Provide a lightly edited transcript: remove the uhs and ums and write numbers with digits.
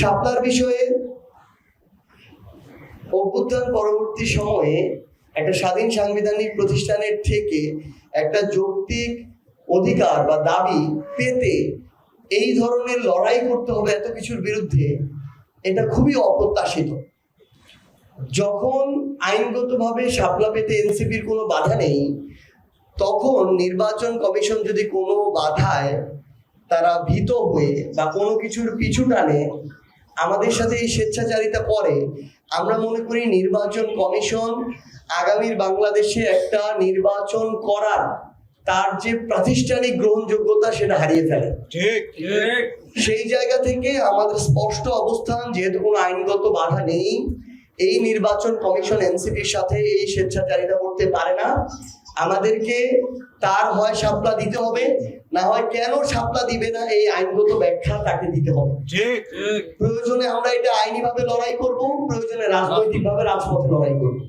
শাপলার বিষয়ে অভ্যুত্থান পরবর্তী সময়ে একটা স্বাধীন সাংবিধানিক প্রতিষ্ঠানের থেকে একটা যৌক্তিক অধিকার বা দাবি পেতে এই ধরনের লড়াই করতে হবে এত কিছুর বিরুদ্ধে, এটা খুবই অপ্রত্যাশিত। যখন আইনগতভাবে শাপলা পেতে এনসিপির কোনো বাধা নেই, তখন নির্বাচন কমিশন যদি কোনো বাধায় তারা ভীত হয়ে বা কোনো কিছুর পিছু টানে আমাদের সাথে এই স্বেচ্ছাচারিতা করে, আমরা মনে করি নির্বাচন কমিশন আগামীর বাংলাদেশে একটা নির্বাচন করার তার যে প্রাতিষ্ঠানিক গ্রহণযোগ্যতা সেটা হারিয়ে ফেলে। ঠিক ঠিক সেই জায়গা থেকে আমাদের স্পষ্ট অবস্থান, যেহেতু কোনো আইনগত বাধা নেই, এই নির্বাচন কমিশন এনসিপির সাথে এই স্বেচ্ছাচারিতা করতে পারে না। আমাদেরকে তার হয় শাপলা দিতে হবে, না হয় কেন শাপলা দিবে না এই আইনগত ব্যাখ্যা তাকে দিতে হবে। ঠিক ঠিক প্রয়োজনে আমরা এটা আইনি ভাবে লড়াই করব, প্রয়োজনে রাজনৈতিক ভাবে রাজপথে লড়াই করব।